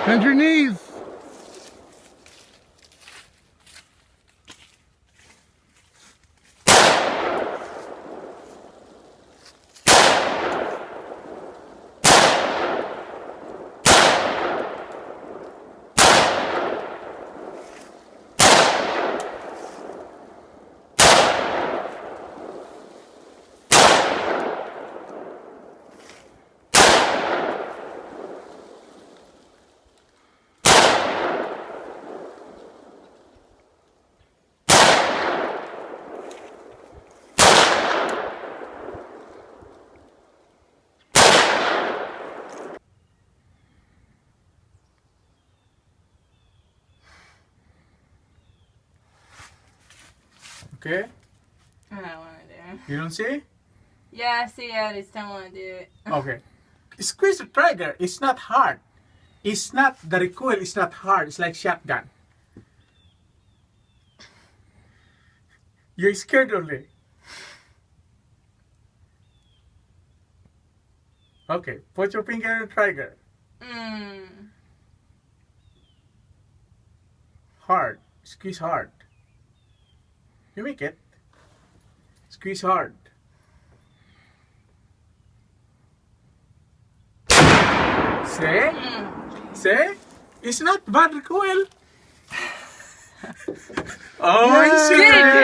Bend your knees. Okay? I don't want to do. You don't see? Yeah, I see it. I just don't want to do it. Okay. Squeeze the trigger. It's not hard. It's not, the recoil is not hard. It's like shotgun. You're scared only. Okay, put your finger on the trigger. Hard. Squeeze hard. You make it. Squeeze hard. See? See? It's not bad recoil. Oh, Yay! shit.